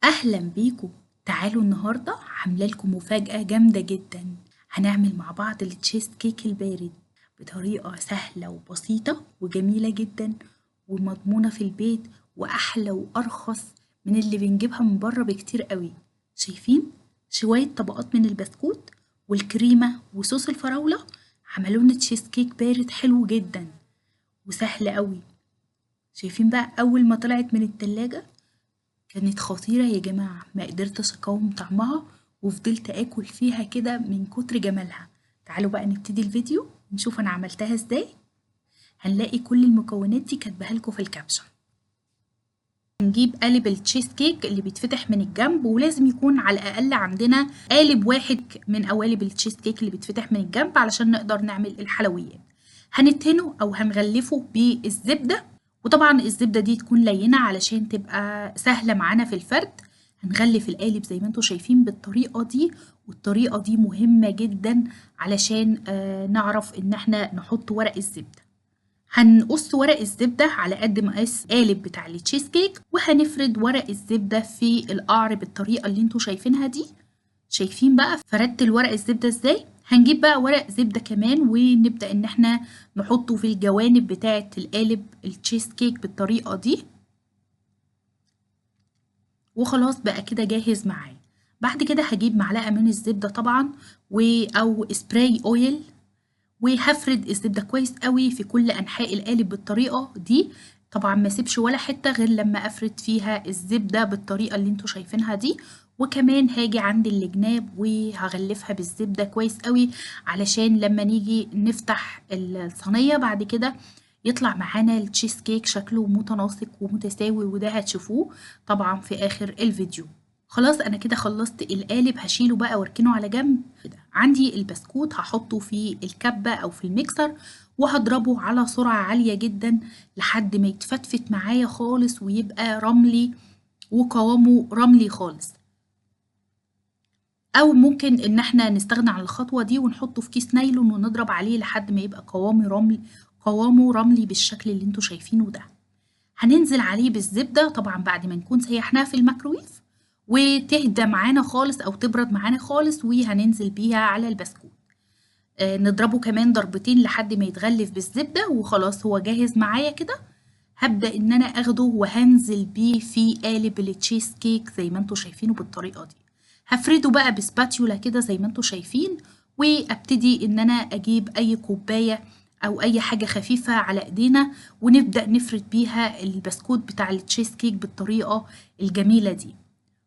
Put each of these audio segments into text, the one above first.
أهلا بيكم. تعالوا النهاردة عاملة لكم مفاجأة جامدة جدا. هنعمل مع بعض التشيز كيك البارد بطريقة سهلة وبسيطة وجميلة جدا ومضمونة في البيت، وأحلى وأرخص من اللي بنجيبها من بره بكتير قوي. شايفين شوية طبقات من البسكوت والكريمة وصوص الفراولة عملوا لنا تشيز كيك بارد حلو جدا وسهل قوي. شايفين بقى أول ما طلعت من التلاجة كانت خطيرة يا جماعة، ما قدرتش أقاوم طعمها وفضلت آكل فيها كده من كتر جمالها. تعالوا بقى نبتدي الفيديو نشوف أنا عملتها ازاي. هنلاقي كل المكونات دي كاتباها لكم في الكابشن. هنجيب قالب التشيز كيك اللي بيتفتح من الجنب، ولازم يكون على الأقل عندنا قالب واحد من قوالب التشيز كيك اللي بيتفتح من الجنب علشان نقدر نعمل الحلويات. هندهنه أو هنغلفه بالزبدة، وطبعا الزبدة دي تكون لينة علشان تبقى سهلة معانا في الفرد. هنغلف القالب زي ما انتوا شايفين بالطريقة دي، والطريقة دي مهمة جدا علشان نعرف ان احنا نحط ورق الزبدة. هنقص ورق الزبدة على قد مقاس قالب بتاع التشيز كيك، وهنفرد ورق الزبدة في القعر بالطريقة اللي انتوا شايفينها دي. شايفين بقى فردت الورق الزبدة ازاي؟ هنجيب بقى ورق زبدة كمان ونبدأ ان احنا نحطه في الجوانب بتاعة القالب التشيز كيك بالطريقة دي، وخلاص بقى كده جاهز معايا. بعد كده هجيب معلقة من الزبدة طبعا او سبراي اويل، وهفرد الزبدة كويس قوي في كل أنحاء القالب بالطريقة دي. طبعا ما سيبش ولا حتة غير لما أفرد فيها الزبدة بالطريقة اللي انتوا شايفينها دي. وكمان هاجي عند الجناب وهغلفها بالزبدة كويس قوي علشان لما نيجي نفتح الصينية بعد كده يطلع معانا التشيز كيك شكله متناسق ومتساوي، وده هتشوفوه طبعا في آخر الفيديو. خلاص انا كده خلصت القالب، هشيله بقى واركنه على جنب. كده عندي البسكوت هحطه في الكبة او في الميكسر وهضربه على سرعة عالية جدا لحد ما يتفتفت معايا خالص ويبقى رملي وقوامه رملي خالص. او ممكن ان احنا نستغنى عن الخطوة دي ونحطه في كيس نايلون ونضرب عليه لحد ما يبقى قوامه رملي بالشكل اللي انتوا شايفينه ده. هننزل عليه بالزبدة طبعا بعد ما نكون سيحناها في الميكرويف وتهدى معانا خالص او تبرد معانا خالص، وهننزل بيها على البسكوت. نضربه كمان ضربتين لحد ما يتغلف بالزبدة، وخلاص هو جاهز معايا كده. هبدأ ان انا اخده وهنزل بيه في قالب التشيز كيك زي ما انتوا شايفينه بالطريقة دي. هفرده بقى بسباتيولا كده زي ما انتوا شايفين، وابتدي ان انا اجيب اي كوباية او اي حاجة خفيفة على ايدينا ونبدأ نفرد بيها البسكوت بتاع التشيز كيك بالطريقة الجميلة دي.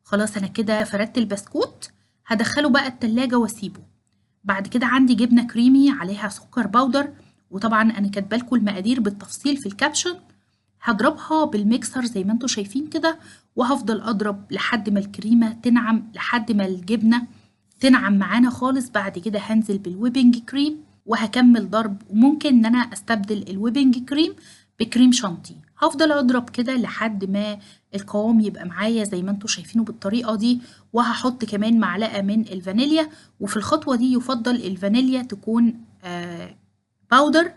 خلاص انا كده فردت البسكوت، هدخله بقى التلاجة واسيبه. بعد كده عندي جبنة كريمي عليها سكر بودر، وطبعا انا كاتبالكوا المقادير بالتفصيل في الكابشن. هضربها بالميكسر زي ما انتوا شايفين كده، وهفضل اضرب لحد ما الكريمة تنعم، لحد ما الجبنة تنعم معانا خالص. بعد كده هنزل بالويبنج كريم وهكمل ضرب، وممكن ان انا استبدل الويبنج كريم بكريم شانتيه. هفضل اضرب كده لحد ما القوام يبقى معايا زي ما انتوا شايفينه بالطريقة دي. وهحط كمان معلقة من الفانيليا، وفي الخطوة دي يفضل الفانيليا تكون باودر.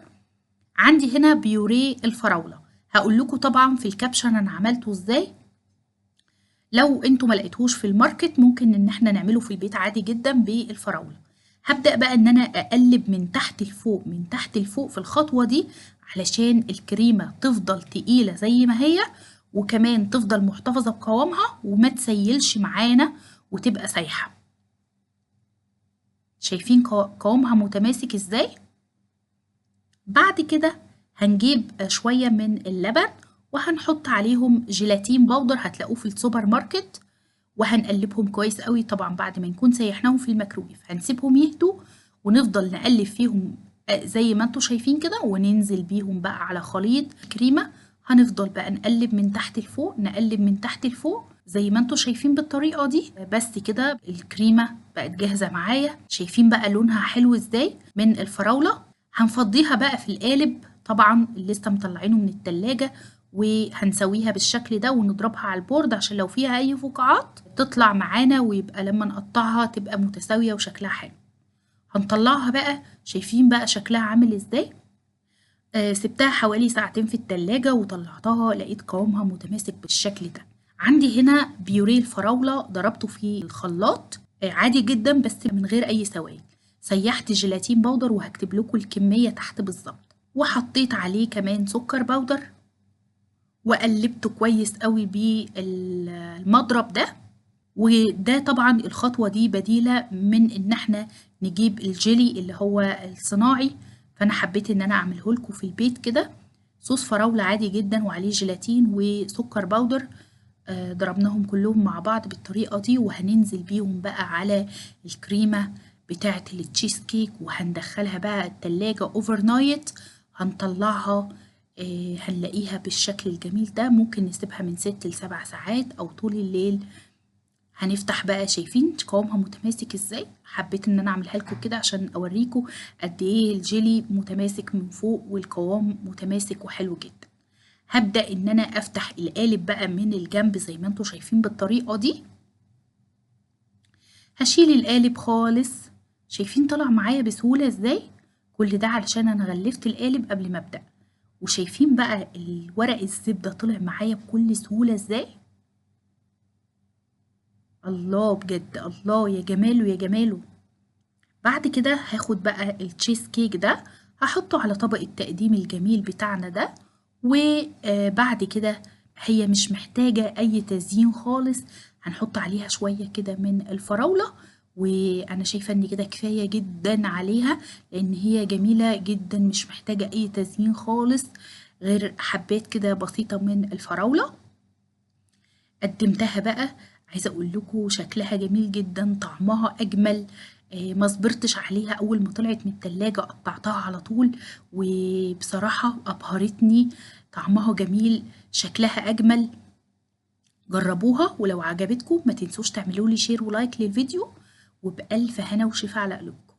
عندي هنا بيوريه الفراولة، هقول لكم طبعا في الكابشن انا عملته ازاي. لو انتوا ما لقيتوش في الماركت ممكن ان احنا نعمله في البيت عادي جدا بالفراولة. هبدأ بقى ان انا اقلب من تحت لفوق من تحت لفوق في الخطوة دي علشان الكريمة تفضل تقيلة زي ما هي، وكمان تفضل محتفظة بقوامها وما تسيلش معانا وتبقى سايحة. شايفين قوامها متماسك ازاي؟ بعد كده هنجيب شوية من اللبن وهنحط عليهم جيلاتين باودر هتلاقوه في السوبر ماركت، وهنقلبهم كويس قوي. طبعا بعد ما نكون سيحناهم في الميكرويف هنسيبهم يهدوا ونفضل نقلب فيهم زي ما انتوا شايفين كده، وننزل بيهم بقى على خليط كريمة. هنفضل بقى نقلب من تحت لفوق، نقلب من تحت لفوق زي ما انتوا شايفين بالطريقة دي. بس كده الكريمة بقت جاهزة معايا. شايفين بقى لونها حلو ازاي من الفراولة. هنفضيها بقى في القالب طبعا اللي لسه مطلعينه من التلاجة، وهنسويها بالشكل ده ونضربها على البورد عشان لو فيها اي فقاعات تطلع معانا، ويبقى لما نقطعها تبقى متساوية وشكلها حلو. هنطلعها بقى، شايفين بقى شكلها عامل ازاي. سبتها حوالي ساعتين في التلاجة وطلعتها لقيت قوامها متماسك بالشكل ده. عندي هنا بيوريه الفراولة ضربته في الخلاط عادي جدا بس من غير أي سوائل. سيحت جيلاتين بودر وهكتب لكم الكمية تحت بالظبط، وحطيت عليه كمان سكر بودر وقلبته كويس قوي بالمضرب ده. وده طبعا الخطوة دي بديلة من ان احنا نجيب الجيلي اللي هو الصناعي، فانا حبيت ان انا اعمله لكم في البيت كده. صوص فراولة عادي جدا وعليه جيلاتين وسكر بودر، ضربناهم كلهم مع بعض بالطريقة دي، وهننزل بيهم بقى على الكريمة بتاعة التشيز كيك، وهندخلها بقى التلاجة اوفر نايت. هنطلعها هنلاقيها بالشكل الجميل ده. ممكن نسيبها من 6 ل7 ساعات او طول الليل. هنفتح بقى، شايفين قوامها متماسك ازاي؟ حبيت ان انا اعملها لكم كده عشان اوريكم قد ايه الجيلي متماسك من فوق والقوام متماسك وحلو جدا. هبدأ ان انا افتح القالب بقى من الجنب زي ما انتوا شايفين بالطريقة دي. هشيل القالب خالص، شايفين طلع معايا بسهولة ازاي؟ كل ده علشان انا غلفت القالب قبل ما ابدأ. وشايفين بقى الورق الزبدة طلع معايا بكل سهولة ازاي؟ الله بجد، الله يا جماله يا جماله. بعد كده هاخد بقى التشيز كيك ده هحطه على طبق التقديم الجميل بتاعنا ده. وبعد كده هي مش محتاجة أي تزيين خالص، هنحط عليها شوية كده من الفراولة، وأنا شايفة إن كده كفاية جدا عليها لأن هي جميلة جدا مش محتاجة أي تزيين خالص غير حبات كده بسيطة من الفراولة. قدمتها بقى، عايزة اقول لكم شكلها جميل جدا، طعمها اجمل. ما صبرتش عليها، اول ما طلعت من التلاجة قطعتها على طول، وبصراحة ابهرتني. طعمها جميل، شكلها اجمل. جربوها، ولو عجبتكم ما تنسوش تعملوا لي شير ولايك للفيديو، وبألف هنا وشفا على قلوبكم.